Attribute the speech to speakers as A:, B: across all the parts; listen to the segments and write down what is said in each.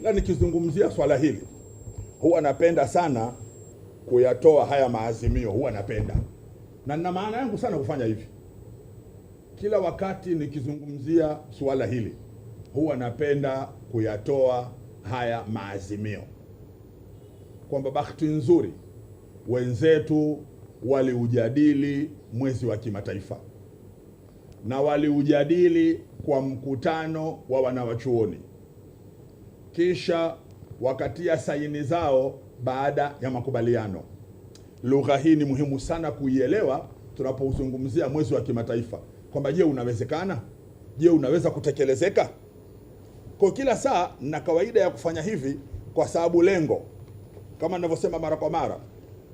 A: Kila nikizungumzia swala hili huwa napenda sana kuyatoa haya maazimio, huwa napenda na nina maana yangu sana kufanya hivi. Kila wakati nikizungumzia swala hili huwa napenda kuyatoa haya maazimio, kwamba bahati nzuri wenzetu waliujadili mwezi wa kimataifa na waliujadili kwa mkutano wa wanawachuoni, kisha wakatia saini zao baada ya makubaliano. Lugha hii ni muhimu sana kuielewa tunapozungumzia mwezi wa kimataifa, kwamba je, unawezekana? Je, unaweza kutekelezeka? Kwa kila saa na kawaida ya kufanya hivi, kwa sababu lengo kama ninavyosema mara kwa mara,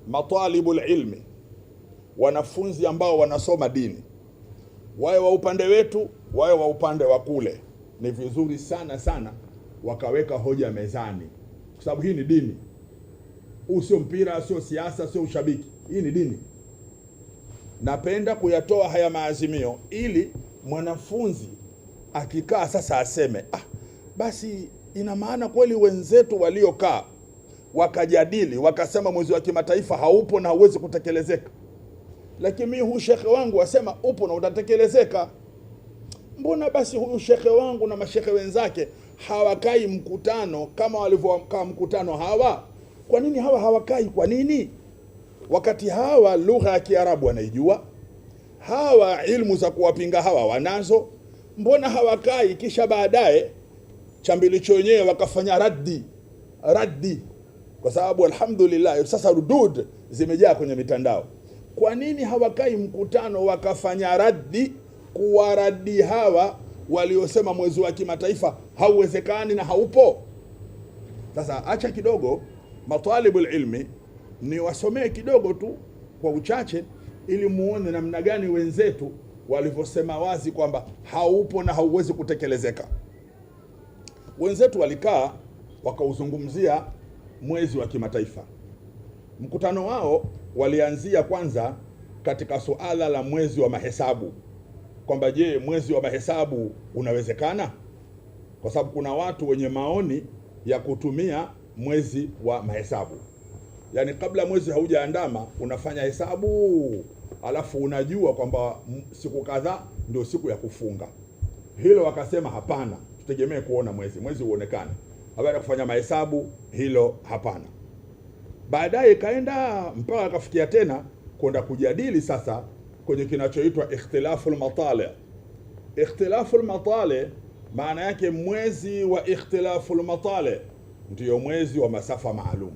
A: matalibul ilmi, wanafunzi ambao wanasoma dini, wawe wa upande wetu wawe wa upande wa kule, ni vizuri sana sana wakaweka hoja mezani, kwa sababu hii ni dini. Huu sio mpira, sio siasa, sio ushabiki, hii ni dini. Napenda kuyatoa haya maazimio ili mwanafunzi akikaa sasa aseme, basi ina maana kweli wenzetu waliokaa wakajadili wakasema mwezi wa kimataifa haupo na hauwezi kutekelezeka, lakini mimi huyu shekhe wangu asema upo na utatekelezeka. Mbona basi huyu shekhe wangu na mashekhe wenzake hawakai mkutano kama walivyokaa mkutano hawa? Kwa nini hawa hawakai? Kwa nini? Wakati hawa lugha ya Kiarabu wanaijua, hawa ilmu za kuwapinga hawa wanazo, mbona hawakai kisha baadaye chambilicho wenyewe wakafanya raddi? Kwa sababu alhamdulillah sasa rudud zimejaa kwenye mitandao. Kwa nini hawakai mkutano wakafanya raddi, kuwaradi hawa waliosema mwezi wa kimataifa hauwezekani na haupo? Sasa acha kidogo matalibul ilmi ni wasomee kidogo tu kwa uchache, ili muone namna gani wenzetu walivyosema wazi kwamba haupo na hauwezi kutekelezeka. Wenzetu walikaa wakauzungumzia mwezi wa kimataifa. Mkutano wao walianzia kwanza katika suala la mwezi wa mahesabu, kwamba je, mwezi wa mahesabu unawezekana? Kwa sababu kuna watu wenye maoni ya kutumia mwezi wa mahesabu, yaani kabla mwezi haujaandama unafanya hesabu, alafu unajua kwamba siku kadhaa ndio siku ya kufunga. Hilo wakasema hapana, tutegemee kuona mwezi uonekane, habari ya kufanya mahesabu hilo hapana. Baadaye kaenda mpaka akafikia tena kwenda kujadili sasa kwenye kinachoitwa ikhtilaful matali. Ikhtilaful matali maana yake mwezi wa ikhtilaful matali ndio mwezi wa masafa maalum.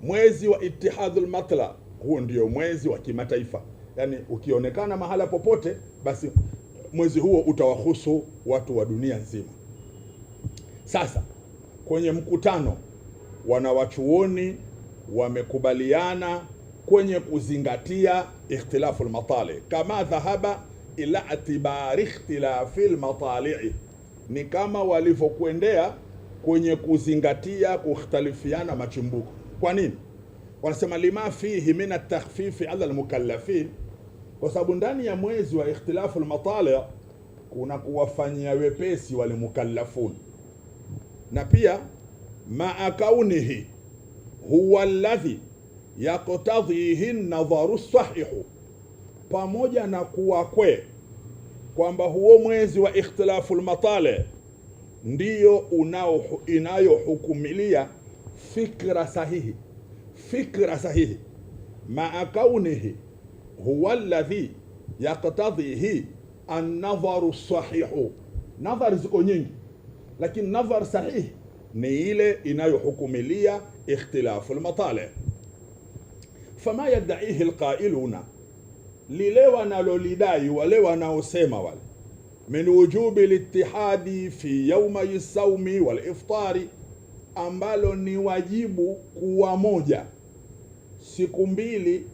A: Mwezi wa ittihadul matla huo ndio mwezi wa kimataifa, yani ukionekana mahala popote basi mwezi huo utawahusu watu wa dunia nzima. Sasa kwenye mkutano wanawachuoni wamekubaliana kwenye kuzingatia ikhtilaful matali, kama dhahaba ila atibari ikhtilafil matali'i, ni kama walivyokuendea kwenye kuzingatia kukhtalifiana machimbuko. Kwa nini? Wanasema lima fihi min at-takhfifi ala al-mukallafin, kwa sababu ndani ya mwezi wa ikhtilaful matali kuna kuwafanyia wepesi wale mukallafun, na pia maa kaunihi huwa alladhi yaqtadhihi an-nadharu sahihu, pamoja na kuwa kwamba huo mwezi wa ikhtilaful matali ndiyo inayohukumilia fikra sahihi. Maa kaunihi huwa alladhi yaqtadhihi an-nadharu sahihu. Nadhari ziko nyingi, lakini nadhar sahihi ni ile inayohukumilia ikhtilaful matali. Fama yadaihi alqailuna, lile wanalolidai wale wanaosema wale, min wujubi litihadi fi yawmi sawmi wal iftari, ambalo ni wajibu kuwa moja siku mbili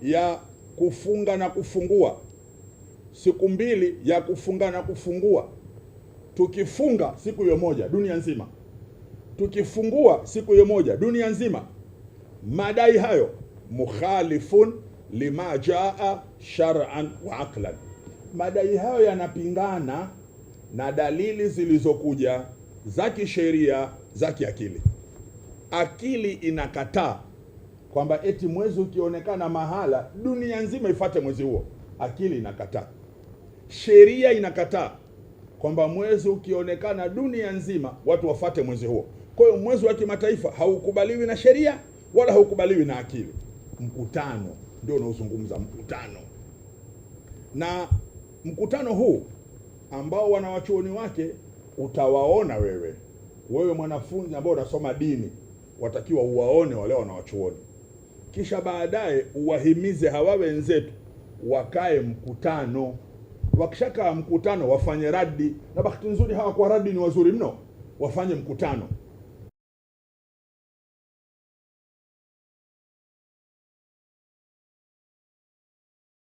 A: ya kufunga na kufungua, siku mbili ya kufunga na kufungua. Tukifunga siku hiyo moja dunia nzima, tukifungua siku hiyo moja dunia nzima. Madai hayo mukhalifun lima jaa shar'an wa aqlan, madai hayo yanapingana na dalili zilizokuja za kisheria, za kiakili. Akili inakataa kwamba eti mwezi ukionekana mahala dunia nzima ifate mwezi huo. Akili inakataa. Sheria inakataa kwamba mwezi ukionekana dunia nzima watu wafate mwezi huo. Kwa hiyo mwezi wa kimataifa haukubaliwi na sheria wala haukubaliwi na akili. Mkutano ndio unaozungumza, mkutano. Na mkutano huu ambao wanawachuoni wake utawaona wewe mwanafunzi ambao unasoma dini, watakiwa uwaone wale wanawachuoni, kisha baadaye uwahimize hawa wenzetu wakae mkutano. Wakishakaa mkutano wafanye radi, na bahati nzuri hawa kwa radi ni wazuri mno, wafanye mkutano.